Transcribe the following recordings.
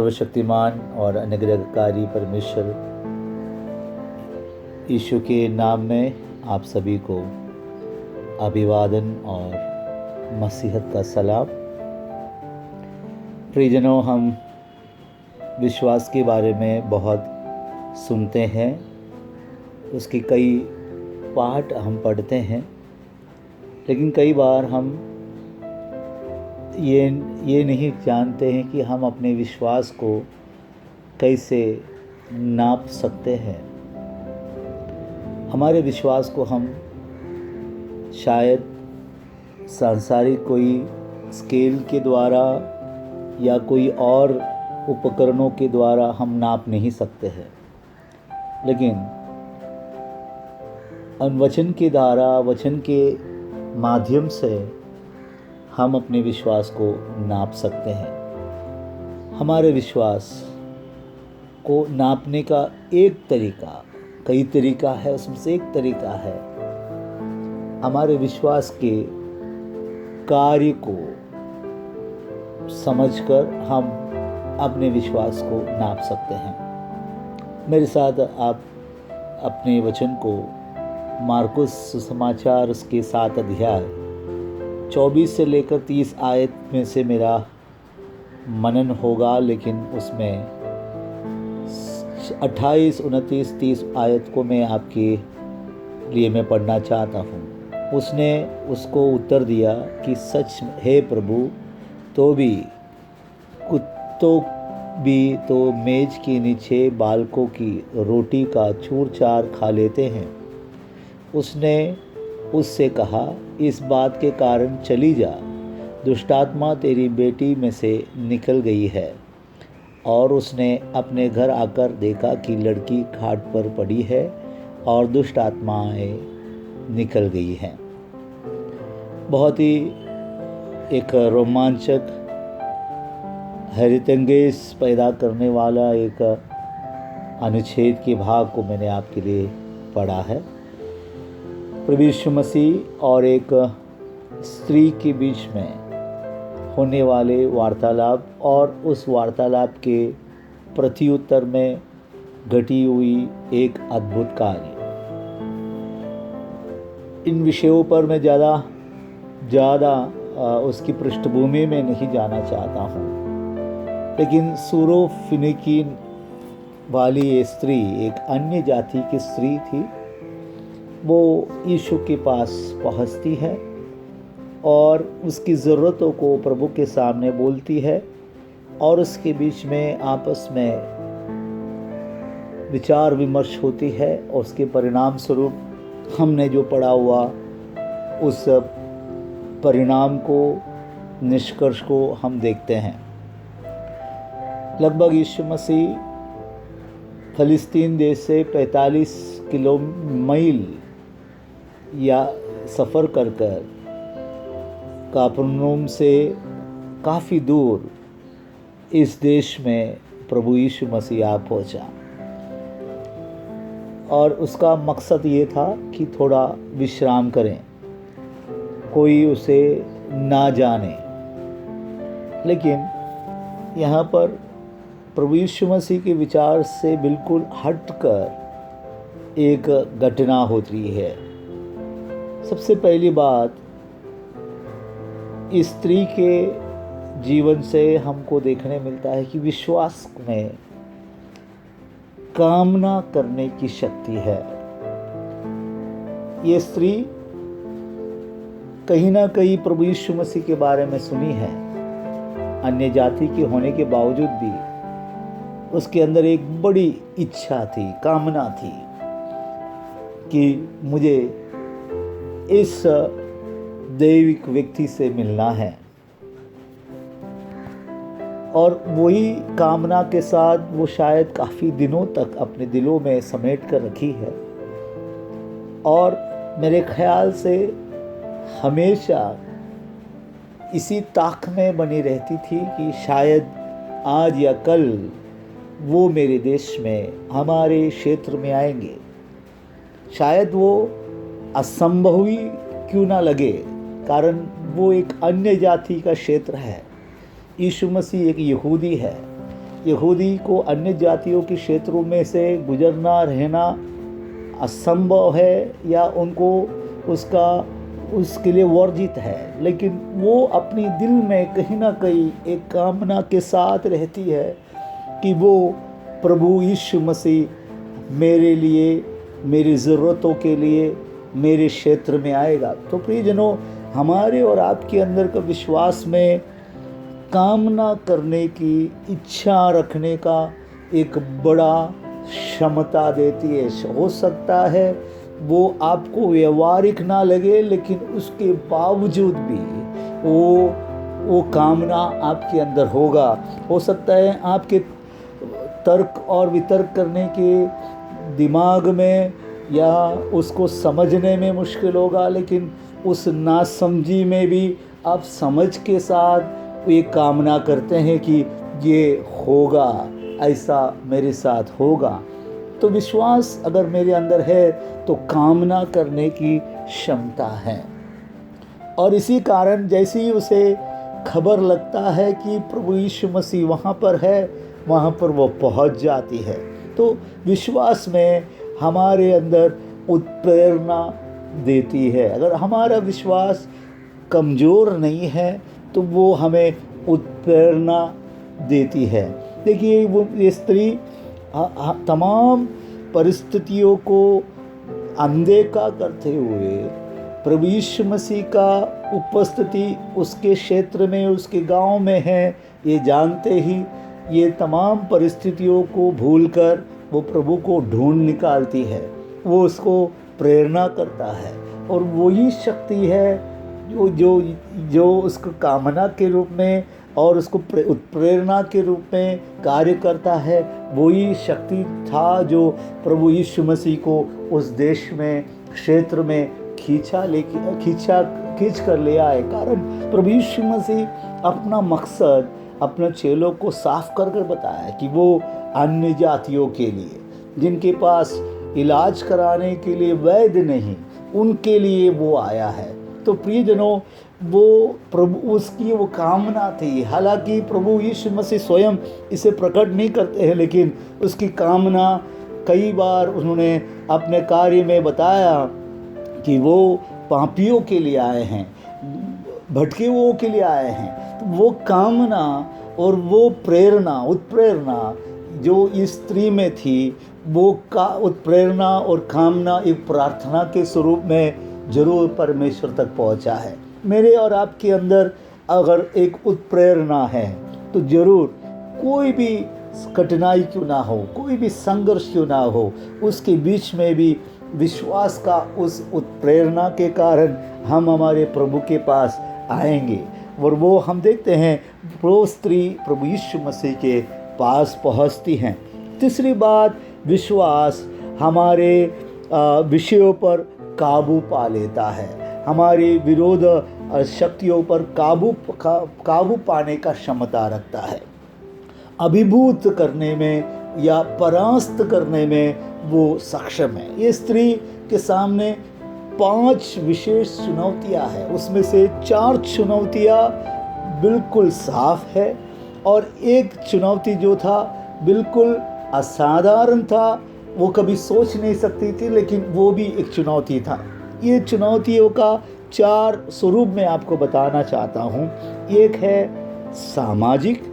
सर्वशक्तिमान और अनुग्रहकारी परमेश्वर यीशु के नाम में आप सभी को अभिवादन और मसीहत का सलाम। प्रियजनों, हम विश्वास के बारे में बहुत सुनते हैं, उसके कई पाठ हम पढ़ते हैं, लेकिन कई बार हम ये नहीं जानते हैं कि हम अपने विश्वास को कैसे नाप सकते हैं। हमारे विश्वास को हम शायद सांसारिक कोई स्केल के द्वारा या कोई और उपकरणों के द्वारा हम नाप नहीं सकते हैं, लेकिन वचन के द्वारा, वचन के माध्यम से हम अपने विश्वास को नाप सकते हैं। हमारे विश्वास को नापने का एक तरीका, कई तरीका है, उसमें से एक तरीका है हमारे विश्वास के कार्य को समझकर हम अपने विश्वास को नाप सकते हैं। मेरे साथ आप अपने वचन को मार्कुस सुसमाचार उसके 7 अध्याय 24 से लेकर 30 आयत में से मेरा मनन होगा, लेकिन उसमें 28, 29, 30 आयत को मैं आपके लिए मैं पढ़ना चाहता हूँ। उसने उसको उत्तर दिया कि सच है प्रभु, तो भी कुत्तों भी तो मेज के नीचे बालकों की रोटी का चूर चार खा लेते हैं। उसने उससे कहा, इस बात के कारण चली जा, दुष्टात्मा तेरी बेटी में से निकल गई है। और उसने अपने घर आकर देखा कि लड़की खाट पर पड़ी है और दुष्ट आत्माएं निकल गई हैं। बहुत ही एक रोमांचक, हैरतअंगेज पैदा करने वाला एक अनुच्छेद के भाग को मैंने आपके लिए पढ़ा है। प्रभु यीशु मसीह और एक स्त्री के बीच में होने वाले वार्तालाप और उस वार्तालाप के प्रत्युत्तर में घटी हुई एक अद्भुत कार्य, इन विषयों पर मैं ज़्यादा उसकी पृष्ठभूमि में नहीं जाना चाहता हूँ, लेकिन सूरोफिनिकीन वाली ये स्त्री एक अन्य जाति की स्त्री थी। वो यीशु के पास पहुंचती है और उसकी ज़रूरतों को प्रभु के सामने बोलती है, और उसके बीच में आपस में विचार विमर्श होती है, और उसके परिणाम स्वरूप हमने जो पढ़ा हुआ उस परिणाम को, निष्कर्ष को हम देखते हैं। लगभग यीशु मसीह फिलिस्तीन देश से 45 मील या सफ़र कर कफरनहूम से काफ़ी दूर इस देश में प्रभु यीशु मसीह आ पहुँचा, और उसका मकसद ये था कि थोड़ा विश्राम करें, कोई उसे ना जाने। लेकिन यहाँ पर प्रभु यीशु मसीह के विचार से बिल्कुल हटकर एक घटना होती है। सबसे पहली बात, इस स्त्री के जीवन से हमको देखने मिलता है कि विश्वास में कामना करने की शक्ति है। ये स्त्री कहीं ना कहीं प्रभु यीशु मसीह के बारे में सुनी है, अन्य जाति के होने के बावजूद भी उसके अंदर एक बड़ी इच्छा थी, कामना थी कि मुझे इस दैविक व्यक्ति से मिलना है। और वही कामना के साथ वो शायद काफ़ी दिनों तक अपने दिलों में समेट कर रखी है, और मेरे ख्याल से हमेशा इसी ताक में बनी रहती थी कि शायद आज या कल वो मेरे देश में, हमारे क्षेत्र में आएंगे। शायद वो असंभव ही क्यों ना लगे, कारण वो एक अन्य जाति का क्षेत्र है। यीशु मसीह एक यहूदी है, यहूदी को अन्य जातियों के क्षेत्रों में से गुजरना रहना असंभव है या उनको उसके लिए वर्जित है, लेकिन वो अपनी दिल में कहीं ना कहीं एक कामना के साथ रहती है कि वो प्रभु यीशु मसीह मेरे लिए, मेरी ज़रूरतों के लिए मेरे क्षेत्र में आएगा। तो प्रियजनों, हमारे और आपके अंदर का विश्वास में कामना करने की, इच्छा रखने का एक बड़ा क्षमता देती है। हो सकता है वो आपको व्यवहारिक ना लगे, लेकिन उसके बावजूद भी वो कामना आपके अंदर होगा। हो सकता है आपके तर्क और वितर्क करने के दिमाग में या उसको समझने में मुश्किल होगा, लेकिन उस नासमझी में भी आप समझ के साथ ये कामना करते हैं कि ये होगा, ऐसा मेरे साथ होगा। तो विश्वास अगर मेरे अंदर है तो कामना करने की क्षमता है। और इसी कारण जैसे ही उसे खबर लगता है कि प्रभु यीशु मसीह वहाँ पर है, वहाँ पर वो पहुँच जाती है। तो विश्वास में हमारे अंदर उत्प्रेरणा देती है। अगर हमारा विश्वास कमज़ोर नहीं है तो वो हमें उत्प्रेरणा देती है। देखिए, वो ये स्त्री तमाम परिस्थितियों को अनदेखा करते हुए प्रभु यीशु मसीह का उपस्थिति उसके क्षेत्र में, उसके गांव में है, ये जानते ही ये तमाम परिस्थितियों को भूलकर वो प्रभु को ढूंढ निकालती है। वो उसको प्रेरणा करता है और वही शक्ति है जो उसको कामना के रूप में और उसको उत्प्रेरणा के रूप में कार्य करता है। वही शक्ति था जो प्रभु यीशु मसीह को उस देश में, क्षेत्र में खींच कर ले आए। कारण प्रभु यीशु मसीह अपना मकसद अपने चेलों को साफ कर बताया कि वो अन्य जातियों के लिए, जिनके पास इलाज कराने के लिए वैद्य नहीं, उनके लिए वो आया है। तो प्रियजनों, वो प्रभु उसकी वो कामना थी। हालांकि प्रभु यीशु मसीह स्वयं इसे प्रकट नहीं करते हैं, लेकिन उसकी कामना कई बार उन्होंने अपने कार्य में बताया कि वो पापियों के लिए आए हैं, भटके हुओं के लिए आए हैं। तो वो कामना और वो प्रेरणा, उत्प्रेरणा जो इस स्त्री में थी, वो का उत्प्रेरणा और कामना एक प्रार्थना के स्वरूप में जरूर परमेश्वर तक पहुंचा है। मेरे और आपके अंदर अगर एक उत्प्रेरणा है तो जरूर कोई भी कठिनाई क्यों ना हो, कोई भी संघर्ष क्यों ना हो, उसके बीच में भी विश्वास का उस उत्प्रेरणा के कारण हम हमारे प्रभु के पास आएंगे। और वो हम देखते हैं वो स्त्री प्रभु यीशु मसीह के पास पहुंचती हैं। तीसरी बात, विश्वास हमारे विषयों पर काबू पा लेता है, हमारे विरोध शक्तियों पर काबू पाने का क्षमता रखता है। अभिभूत करने में या परास्त करने में वो सक्षम है। ये स्त्री के सामने 5 विशेष चुनौतियां हैं, उसमें से 4 चुनौतियां बिल्कुल साफ है और एक चुनौती जो था बिल्कुल असाधारण था, वो कभी सोच नहीं सकती थी, लेकिन वो भी एक चुनौती था। ये चुनौतियों का 4 स्वरूप मैं आपको बताना चाहता हूँ। एक है सामाजिक,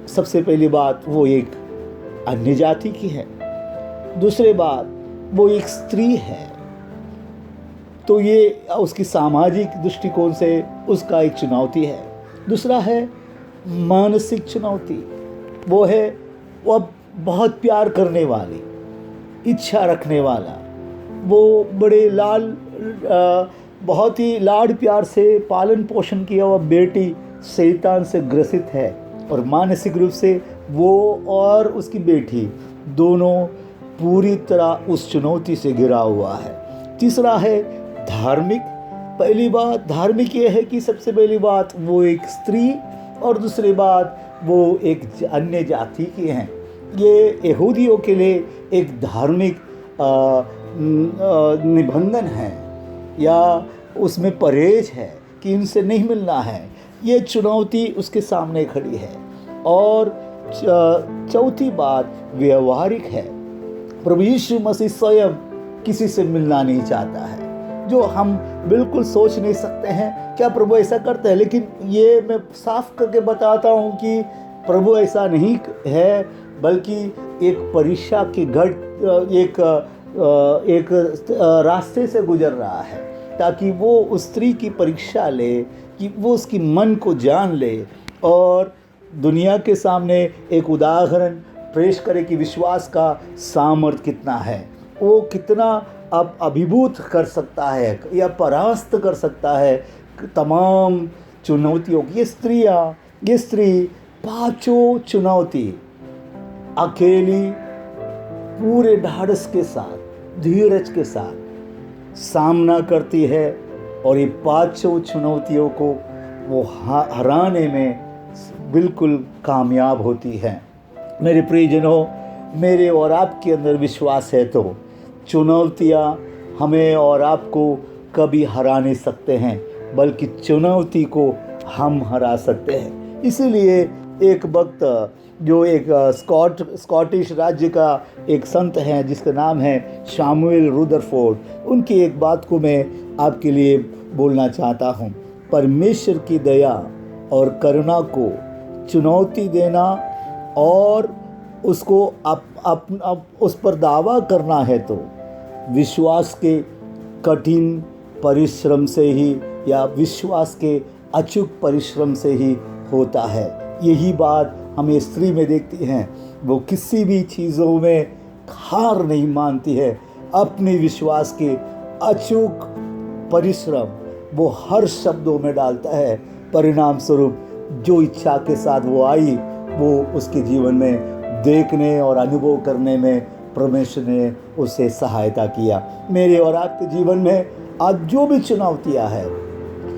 सबसे पहली बात वो एक अन्य जाति की है। दूसरी बात वो एक स्त्री है, तो ये उसकी सामाजिक दृष्टिकोण से उसका एक चुनौती है। दूसरा है मानसिक चुनौती, वो है वो बहुत प्यार करने वाली, इच्छा रखने वाला, वो बड़े बहुत ही लाड प्यार से पालन पोषण किया हुआ बेटी शैतान से ग्रसित है और मानसिक रूप से वो और उसकी बेटी दोनों पूरी तरह उस चुनौती से घिरा हुआ है। तीसरा है धार्मिक। पहली बात धार्मिक ये है कि सबसे पहली बात वो एक स्त्री और दूसरी बात वो एक अन्य जाति की हैं। ये यहूदियों के लिए एक धार्मिक निबंधन है या उसमें परहेज है कि इनसे नहीं मिलना है। ये चुनौती उसके सामने खड़ी है। और चौथी बात व्यवहारिक है। प्रभु यीशु मसीह स्वयं किसी से मिलना नहीं चाहता है, जो हम बिल्कुल सोच नहीं सकते हैं क्या प्रभु ऐसा करते हैं। लेकिन ये मैं साफ करके बताता हूँ कि प्रभु ऐसा नहीं है, बल्कि एक परीक्षा के एक रास्ते से गुजर रहा है, ताकि वो उस स्त्री की परीक्षा ले, कि वो उसकी मन को जान ले और दुनिया के सामने एक उदाहरण पेश करे कि विश्वास का सामर्थ्य कितना है, वो कितना अब अभिभूत कर सकता है या परास्त कर सकता है तमाम चुनौतियों की। ये स्त्री पांचों चुनौती अकेली पूरे ढाढ़स के साथ, धीरज के साथ सामना करती है और ये पांचों चुनौतियों को वो हराने में बिल्कुल कामयाब होती है। मेरे प्रियजनों, मेरे और आपके अंदर विश्वास है तो चुनौतियाँ हमें और आपको कभी हरा नहीं सकते हैं, बल्कि चुनौती को हम हरा सकते हैं। इसीलिए एक वक्त जो एक स्कॉटिश राज्य का एक संत हैं जिसका नाम है शैमुअल रुदरफोर्ड, उनकी एक बात को मैं आपके लिए बोलना चाहता हूँ। परमेश्वर की दया और करुणा को चुनौती देना और उसको उस पर दावा करना है तो विश्वास के कठिन परिश्रम से ही या विश्वास के अचूक परिश्रम से ही होता है। यही बात हमें स्त्री में देखती हैं। वो किसी भी चीज़ों में हार नहीं मानती है, अपने विश्वास के अचूक परिश्रम वो हर शब्दों में डालता है। परिणाम स्वरूप जो इच्छा के साथ वो आई, वो उसके जीवन में देखने और अनुभव करने में परमेश्वर ने उसे सहायता किया। मेरे और आपके जीवन में आज जो भी चुनौतियाँ हैं,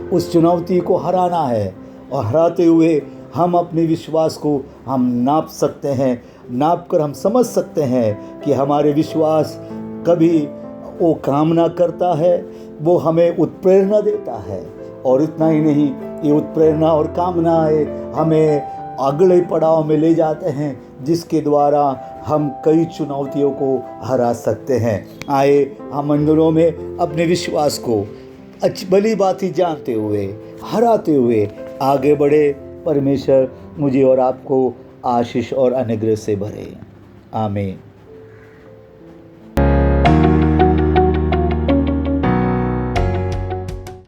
उस चुनौती को हराना है और हराते हुए हम अपने विश्वास को हम नाप सकते हैं। नाप कर हम समझ सकते हैं कि हमारे विश्वास कभी वो कामना करता है, वो हमें उत्प्रेरणा देता है। और इतना ही नहीं, ये उत्प्रेरणा और कामनाएं हमें अगले पड़ाव में ले जाते हैं, जिसके द्वारा हम कई चुनौतियों को हरा सकते हैं। आए हम अंदरों में अपने विश्वास को भली भांति जानते हुए, हराते हुए आगे बढ़े। परमेश्वर मुझे और आपको आशीष और अनुग्रह से भरे। आमीन।